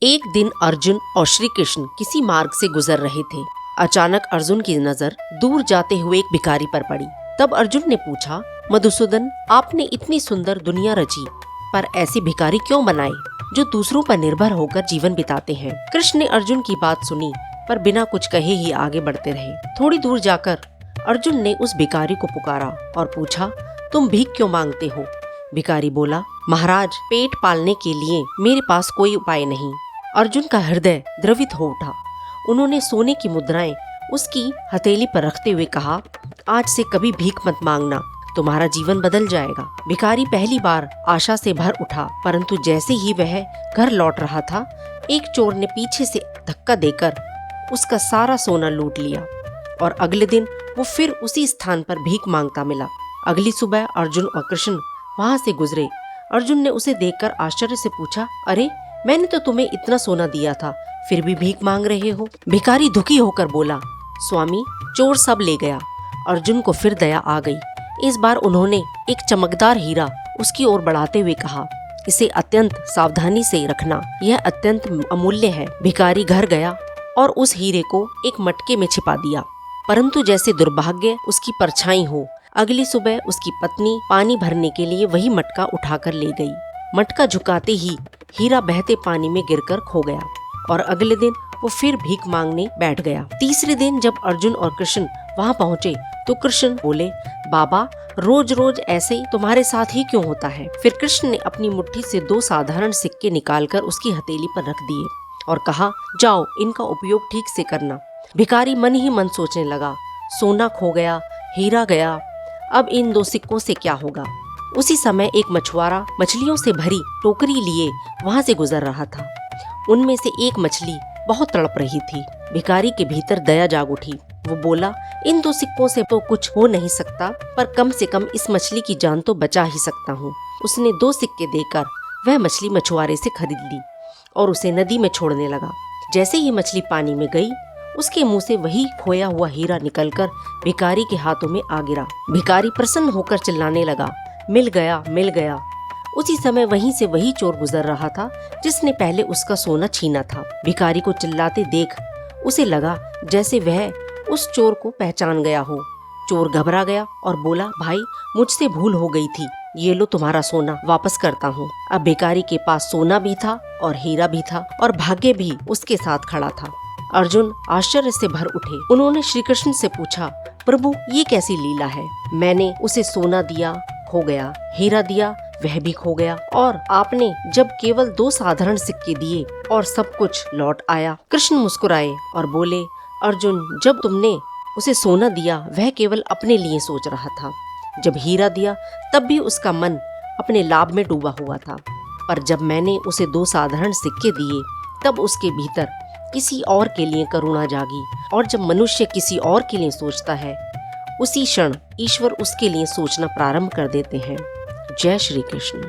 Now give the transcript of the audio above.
एक दिन अर्जुन और श्री कृष्ण किसी मार्ग से गुजर रहे थे। अचानक अर्जुन की नजर दूर जाते हुए एक भिखारी पर पड़ी। तब अर्जुन ने पूछा, मधुसूदन, आपने इतनी सुंदर दुनिया रची, पर ऐसे भिखारी क्यों बनाए जो दूसरों पर निर्भर होकर जीवन बिताते हैं? कृष्ण ने अर्जुन की बात सुनी, पर बिना कुछ कहे ही आगे बढ़ते रहे। थोड़ी दूर जाकर अर्जुन ने उस भिखारी को पुकारा और पूछा, तुम भीख क्यों मांगते हो? भिखारी बोला, महाराज, पेट पालने के लिए मेरे पास कोई उपाय नहीं। अर्जुन का हृदय द्रवित हो उठा। उन्होंने सोने की मुद्राएं उसकी हथेली पर रखते हुए कहा, आज से कभी भीख मत मांगना, तुम्हारा जीवन बदल जाएगा। भिखारी पहली बार आशा से भर उठा, परंतु जैसे ही वह घर लौट रहा था, एक चोर ने पीछे से धक्का देकर उसका सारा सोना लूट लिया और अगले दिन वो फिर उसी स्थान पर भीख मांगता मिला। अगली सुबह अर्जुन और कृष्ण वहाँ से गुजरे। अर्जुन ने उसे देखकर आश्चर्य से पूछा, अरे, मैंने तो तुम्हें इतना सोना दिया था, फिर भी भीख मांग रहे हो? भिखारी दुखी होकर बोला, स्वामी, चोर सब ले गया। अर्जुन को फिर दया आ गई। इस बार उन्होंने एक चमकदार हीरा उसकी ओर बढ़ाते हुए कहा, इसे अत्यंत सावधानी से रखना, यह अत्यंत अमूल्य है। भिखारी घर गया और उस हीरे को एक मटके में छिपा दिया, परंतु जैसे दुर्भाग्य उसकी परछाई हो, अगली सुबह उसकी पत्नी पानी भरने के लिए वही मटका उठाकर ले गई। मटका झुकाते ही हीरा बहते पानी में गिरकर खो गया और अगले दिन वो फिर भीख मांगने बैठ गया। तीसरे दिन जब अर्जुन और कृष्ण वहाँ पहुँचे तो कृष्ण बोले, बाबा, रोज रोज ऐसे तुम्हारे साथ ही क्यों होता है? फिर कृष्ण ने अपनी मुट्ठी से 2 साधारण सिक्के निकालकर उसकी हथेली पर रख दिए और कहा, जाओ, इनका उपयोग ठीक से करना। भिखारी मन ही मन सोचने लगा, सोना खो गया, हीरा गया, अब इन 2 सिक्कों से क्या होगा? उसी समय एक मछुआरा मछलियों से भरी टोकरी लिए वहाँ से गुजर रहा था। उनमें से एक मछली बहुत तड़प रही थी। भिखारी के भीतर दया जाग उठी। वो बोला, इन 2 सिक्कों से तो कुछ हो नहीं सकता, पर कम से कम इस मछली की जान तो बचा ही सकता हूँ। उसने 2 सिक्के देकर वह मछली मछुआरे से खरीद ली और उसे नदी में छोड़ने लगा। जैसे ही मछली पानी में गई, उसके मुंह से वही खोया हुआ हीरा निकलकर भिखारी के हाथों में आ गिरा। भिखारी प्रसन्न होकर चिल्लाने लगा, मिल गया, मिल गया। उसी समय वहीं से वही चोर गुजर रहा था जिसने पहले उसका सोना छीना था। भिखारी को चिल्लाते देख उसे लगा जैसे वह उस चोर को पहचान गया हो। चोर घबरा गया और बोला, भाई, मुझसे भूल हो गई थी, ये लो तुम्हारा सोना, वापस करता हूँ। अब भिखारी के पास सोना भी था और हीरा भी था और भाग्य भी उसके साथ खड़ा था। अर्जुन आश्चर्य से भर उठे। उन्होंने श्री कृष्ण से पूछा, प्रभु, ये कैसी लीला है? मैंने उसे सोना दिया, खो गया, हीरा दिया, वह भी खो गया, और आपने जब केवल 2 साधारण सिक्के दिए और सब कुछ लौट आया। कृष्ण मुस्कुराए और बोले, अर्जुन, जब तुमने उसे सोना दिया वह केवल अपने लिए सोच रहा था। जब हीरा दिया तब भी उसका मन अपने लाभ में डूबा हुआ था, पर जब मैंने उसे 2 साधारण सिक्के दिए तब उसके भीतर किसी और के लिए करुणा जागी, और जब मनुष्य किसी और के लिए सोचता है, उसी क्षण ईश्वर उसके लिए सोचना प्रारंभ कर देते हैं। जय श्री कृष्ण।